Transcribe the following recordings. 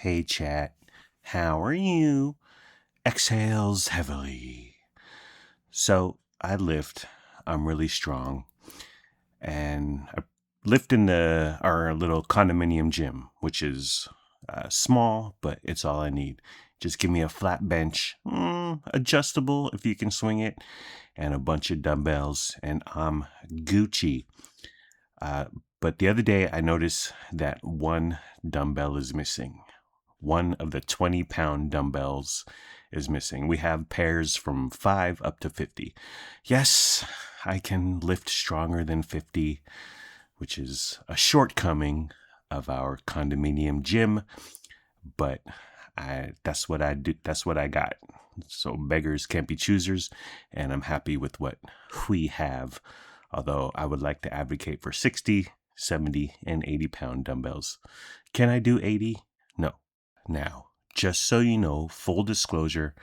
Hey chat, how are you? Exhales heavily. So I lift. I'm really strong, and I lift in our little condominium gym, which is small, but it's all I need. Just give me a flat bench, adjustable if you can swing it, and a bunch of dumbbells, and I'm Gucci. Uh, but the other day, I noticed that one dumbbell is missing. One of the 20-pound dumbbells is missing. We have pairs from 5 up to 50. Yes, I can lift stronger than 50, which is a shortcoming of our condominium gym, but that's what I do. That's what I got. So beggars can't be choosers, and I'm happy with what we have. Although I would like to advocate for 60, 70, and 80-pound dumbbells. Can I do 80? No. Now, just so you know, full disclosure,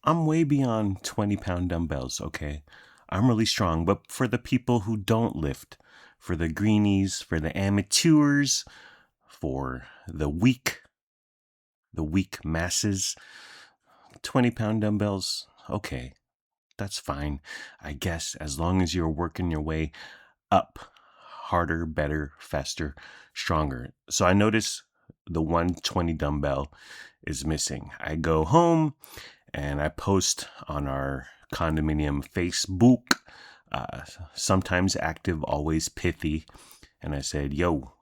I'm way beyond 20-pound dumbbells, okay? I'm really strong, but for the people who don't lift, for the greenies, for the amateurs, for the weak masses, 20-pound dumbbells, okay, that's fine. I guess as long as you're working your way up, harder, better, faster, stronger. So I notice the 120 dumbbell is missing. I go home and I post on our condominium Facebook, sometimes active, always pithy. And I said, yo,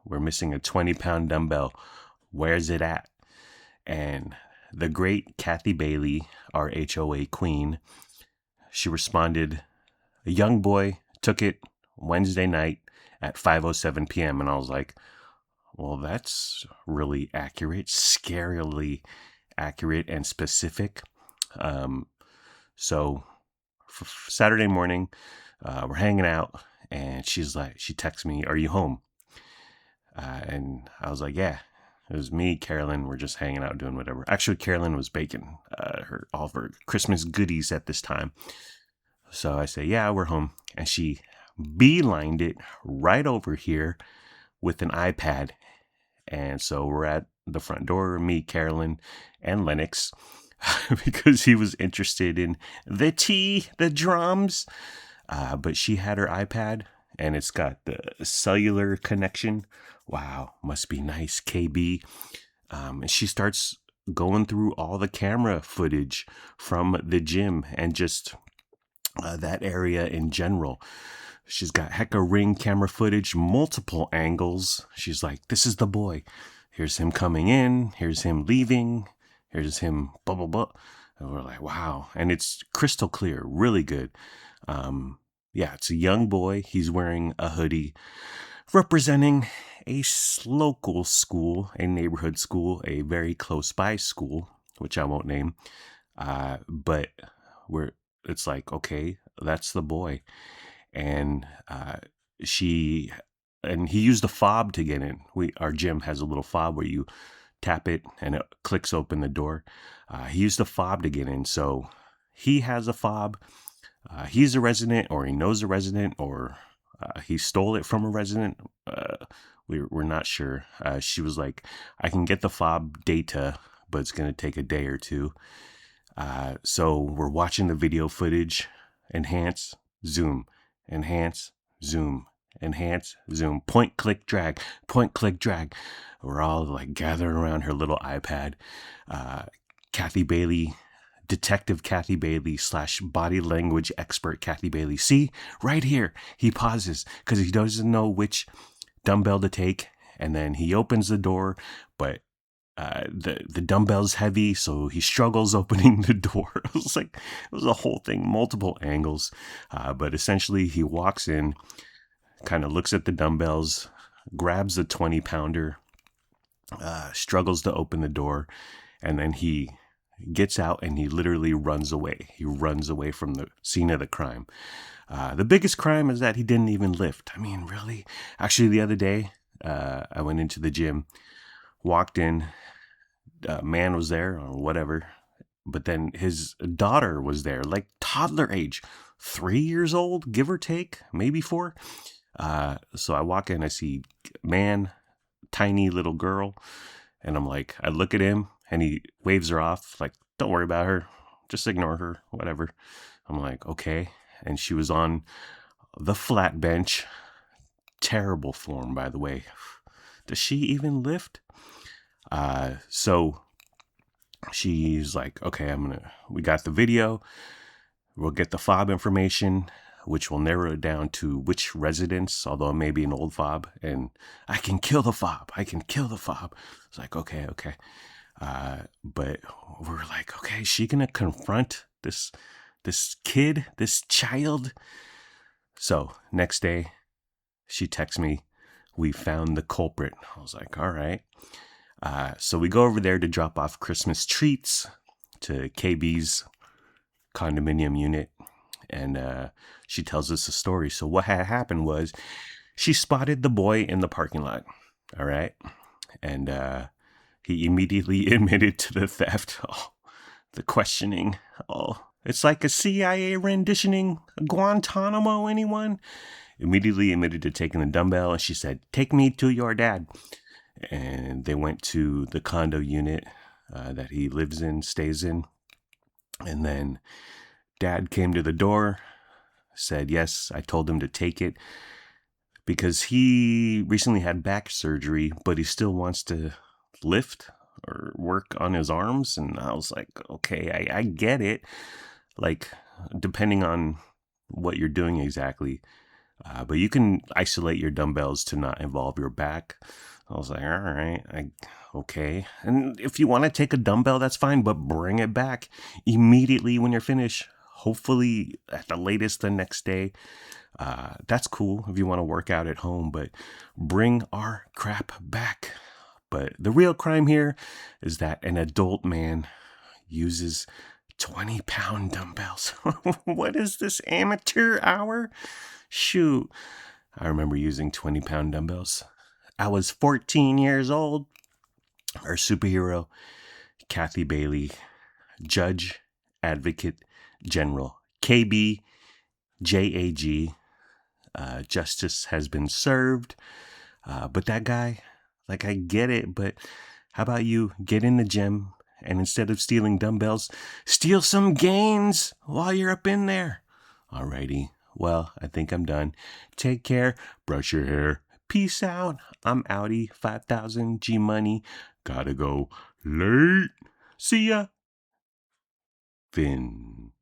we're missing a 20-pound dumbbell. Where's it at? And the great Kathy Bailey, our HOA queen, she responded, a young boy took it Wednesday night at 5:07 p.m. And I was like, well, that's really accurate, scarily accurate and specific. So Saturday morning, we're hanging out, and she texts me, "Are you home?" And I was like, "Yeah." It was me, Carolyn. We're just hanging out, doing whatever. Actually, Carolyn was baking all of her Christmas goodies at this time. So I say, "Yeah, we're home," and she beelined it right over here with an iPad. And so we're at the front door, me, Carolyn, and Lennox, because he was interested in the drums. But she had her iPad, and it's got the cellular connection. Wow, must be nice, KB. And she starts going through all the camera footage from the gym and just that area in general. She's got hecka ring camera footage, multiple angles. She's like, this is the boy. Here's him coming in. Here's him leaving. Here's him, blah, blah, blah. And we're like, wow. And it's crystal clear, really good. Yeah, it's a young boy. He's wearing a hoodie representing a local school, a neighborhood school, a very close by school, which I won't name. But it's like, okay, that's the boy. And he used a fob to get in. Our gym has a little fob where you tap it and it clicks open the door. He used a fob to get in, so he has a fob. He's a resident, or he knows a resident, or he stole it from a resident. We're not sure. She was like, I can get the fob data, but it's going to take a day or two. So we're watching the video footage, enhance, zoom, enhance, zoom, enhance, zoom, point, click, drag, point, click, drag. We're all like gathered around her little iPad. Kathy Bailey, Detective Kathy Bailey / body language expert Kathy Bailey. See, right here, he pauses because he doesn't know which dumbbell to take. And then he opens the door, but the dumbbell's heavy, so he struggles opening the door. It was a whole thing, multiple angles. But essentially, he walks in, kind of looks at the dumbbells, grabs the 20-pounder, struggles to open the door, and then he gets out and he literally runs away. He runs away from the scene of the crime. The biggest crime is that he didn't even lift. I mean, really? Actually, the other day, I went into the gym, walked in, man was there or whatever, but then his daughter was there, like toddler age, 3 years old, give or take, maybe 4. So I walk in, I see man, tiny little girl, And I'm like, I look at him and he waves her off, like, don't worry about her. Just ignore her, whatever. I'm like, okay. And she was on the flat bench. Terrible form, by the way. Does she even lift? So she's like, okay, we got the video. We'll get the fob information, which will narrow it down to which residence, although it may be an old fob. And I can kill the fob. It's like, okay. But we're like, okay, is she going to confront this kid, this child? So next day, she texts me, we found the culprit. I was like, all right. So we go over there to drop off Christmas treats to KB's condominium unit. And she tells us a story. So what had happened was she spotted the boy in the parking lot. All right. And he immediately admitted to the theft. Oh, the questioning. Oh, it's like a CIA renditioning Guantanamo, anyone? Immediately admitted to taking the dumbbell, and she said, take me to your dad. And they went to the condo unit that he lives in, stays in. And then dad came to the door, said, yes, I told him to take it because he recently had back surgery, but he still wants to lift or work on his arms. And I was like, okay, I get it. Like, depending on what you're doing exactly. But you can isolate your dumbbells to not involve your back. I was like, all right, okay. And if you want to take a dumbbell, that's fine, but bring it back immediately when you're finished. Hopefully at the latest the next day. That's cool if you want to work out at home, but bring our crap back. But the real crime here is that an adult man uses 20-pound dumbbells. What is this, amateur hour? Shoot. I remember using 20-pound dumbbells. I was 14 years old. Our superhero, Kathy Bailey, Judge, Advocate General, KB, JAG. Justice has been served. But that guy, like, I get it, but how about you get in the gym and instead of stealing dumbbells, steal some gains while you're up in there? Alrighty. Well, I think I'm done. Take care. Brush your hair. Peace out. I'm outie. 5,000 G money. Gotta go late. See ya. Finn.